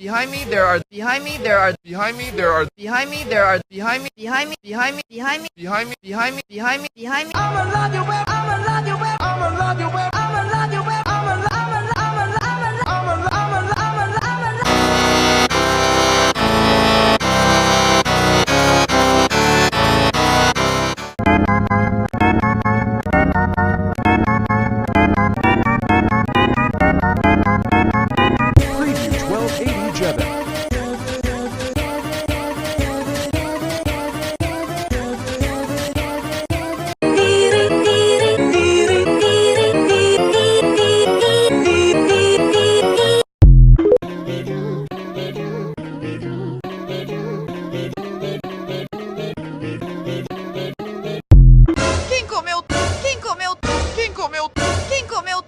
behind me there are behind me there are behind me there are behind me there are behind me behind me behind me behind me behind me behind me behind me behind me I'ma love you babe I'ma love you babe I'ma love you babe I'ma love you babe I'ma Preview 1280 Jebin. Quem comeu? Quem comeu? Quem comeu? Quem comeu?